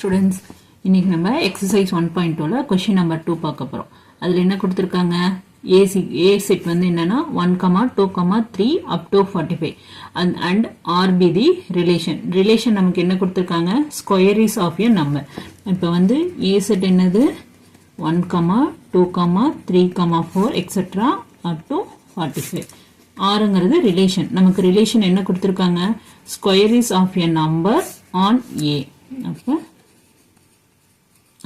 Students, இன்னைக்கு நம்ம exercise 1.2ல question number 2 பார்க்க போறோம். அதுல என்ன கொடுத்திருக்காங்க? A set வந்து என்னன்னா 1, 2, 3 up to 45 and R be the relation. Relation நமக்கு என்ன கொடுத்திருக்காங்க? Square is of a number. இப்போ வந்து A set என்னது? 1, 2, 3, 4 etc. up to 45. Rங்கிறது relation. நமக்கு relation என்ன கொடுத்திருக்காங்க? Square is of a number on A.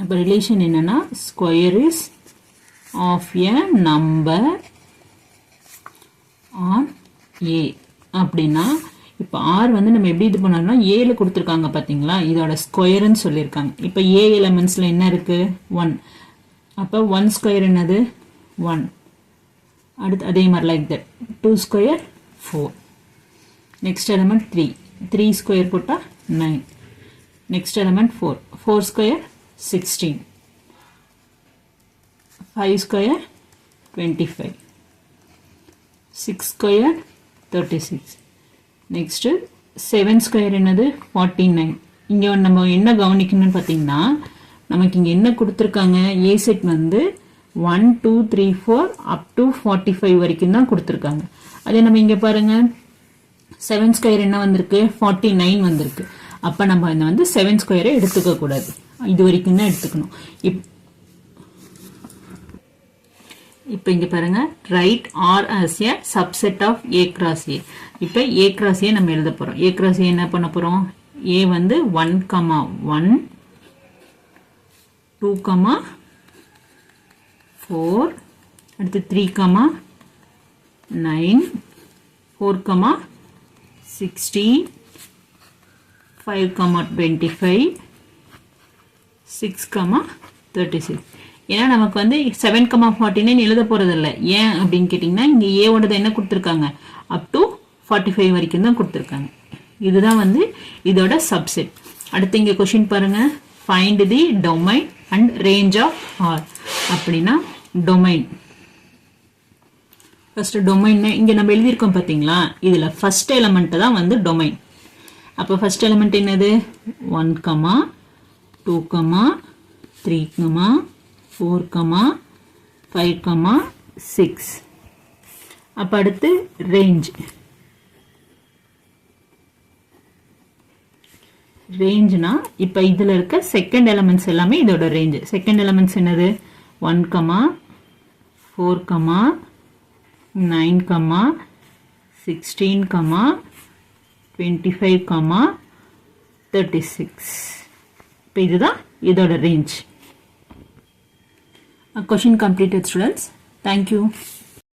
அப்ப relation என்னன்னா square is of a number on A அப்படின்னா இப்ப R வந்து நம்ம எப்படி இது பண்ணோம்னா A ல கொடுத்திருக்காங்க பாத்தீங்களா இதோட ஸ்கொயர்னு சொல்லிருக்காங்க இப்ப A எலிமெண்ட்ஸ்ல என்ன இருக்கு 1 அப்ப 1 ஸ்கொயர் என்னது 1 அடுத்து அதே மாதிரி like that 2 square 4 next element 3 square போட்டா 9 next element 4 square 16 5 square 25 6 square 36 next 7 square என்னது 49 இங்க நம்ம என்ன கவனிக்கணும்னு பாத்தீங்கன்னா நமக்கு இங்க என்ன கொடுத்திருக்காங்க A set வந்து 1 2 3 4 up to 45 வரைக்கும் தான் கொடுத்திருக்காங்க அதே நம்ம இங்க பாருங்க 7 square என்ன வந்திருக்கு 49 வந்திருக்கு அப்ப நம்ம இந்த வந்து 7 square எடுத்துக்க கூடாது இது வரைக்கும் தான் எடுத்துக்கணும் இப்போ இங்க பாருங்க write R as a subset of A cross A இப்போ A cross A நம்ம எழுத போறோம் A cross A என்ன பண்ண போறோம் A வந்து 1, 1 2, 4 அடுத்து 3, 9 4, 16 5, 25 6, 36 ஏன்னா நமக்கு வந்து 7, 49 எழுத போறது இல்ல ஏன் அப்படினு கேட்டிங்கனா இங்க A ஓடது என்ன கொடுத்திருக்காங்க up to 45 வரைக்கும் தான் கொடுத்திருக்காங்க இதுதான் வந்து இதோட சப்செட் அடுத்து இங்க क्वेश्चन பாருங்க find the domain and range of R அப்படினா domain first domain இங்க நம்ம எழுதி இருக்கோம் பாத்தீங்களா இதுல first element தான் வந்து domain அப்ப first element என்னது 1, 2, 3, 4, 5, 6 அப்ப அடுத்து range rangeனா இப்ப இதுல இருக்க செகண்ட் எலிமெண்ட்ஸ் எல்லாமே இதோட range செகண்ட் எலிமெண்ட்ஸ் என்னது 1, 4, 9, 16, 25, 36 இப்ப இதுதான் இதோட range question completed students thank you